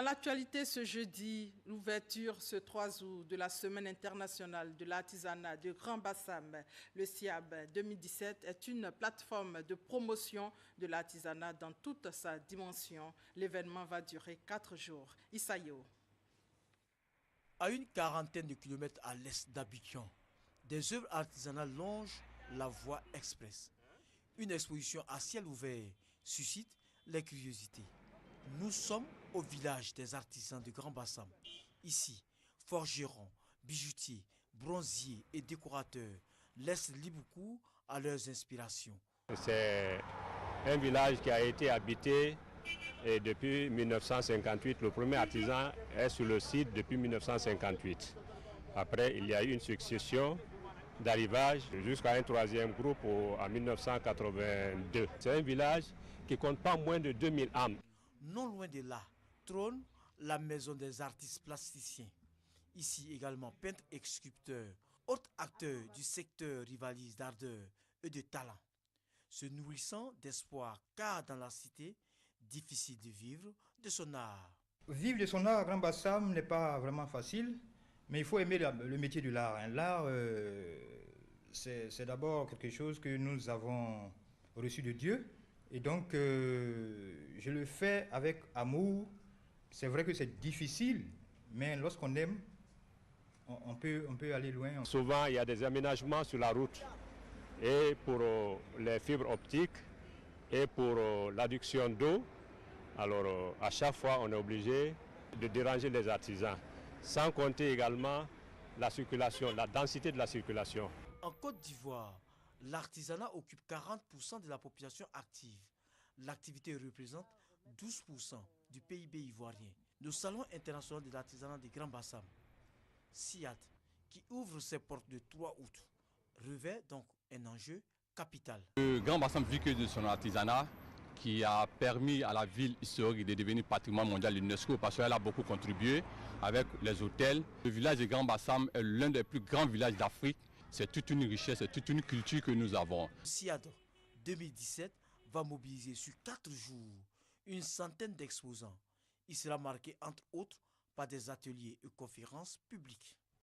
l'actualité ce jeudi, l'ouverture ce 3 août de la Semaine internationale de l'artisanat de Grand Bassam, le SIAB 2017, est une plateforme de promotion de l'artisanat dans toute sa dimension. L'événement va durer 4 jours. Issaïo. À une quarantaine de kilomètres à l'est d'Abidjan, des œuvres artisanales longent la voie express. Une exposition à ciel ouvert suscite les curiosités. Nous sommes au village des artisans de Grand Bassam. Ici, forgerons, bijoutiers, bronziers et décorateurs laissent libre cours à leurs inspirations. C'est un village qui a été habité depuis 1958. Le premier artisan est sur le site depuis 1958. Après, il y a eu une succession d'arrivage jusqu'à un troisième groupe en 1982. C'est un village qui compte pas moins de 2000 âmes. Non loin de là, trône la maison des artistes plasticiens. Ici également, peintres et sculpteurs, autres acteurs du secteur rivalisent d'ardeur et de talent, se nourrissant d'espoir, car dans la cité, difficile de vivre de son art. Vivre de son art à Grand Bassam n'est pas vraiment facile, mais il faut aimer le métier de l'art. L'art, c'est d'abord quelque chose que nous avons reçu de Dieu. Et donc, je le fais avec amour. C'est vrai que c'est difficile, mais lorsqu'on aime, on peut aller loin. Souvent, il y a des aménagements sur la route. Et pour les fibres optiques et pour l'adduction d'eau, alors à chaque fois, on est obligé de déranger les artisans. Sans compter également la circulation, la densité de la circulation. En Côte d'Ivoire, l'artisanat occupe 40% de la population active. L'activité représente 12% du PIB ivoirien. Le Salon international de l'artisanat de Grand Bassam, SIAD, qui ouvre ses portes le 3 août, revêt donc un enjeu capital. Le Grand Bassam vit que de son artisanat qui a permis à la ville historique de devenir patrimoine mondial de l'UNESCO parce qu'elle a beaucoup contribué avec les hôtels. Le village de Grand Bassam est l'un des plus grands villages d'Afrique. C'est toute une richesse, c'est toute une culture que nous avons. SIAD 2017 va mobiliser sur 4 jours une centaine d'exposants. Il sera marqué entre autres par des ateliers et conférences publiques.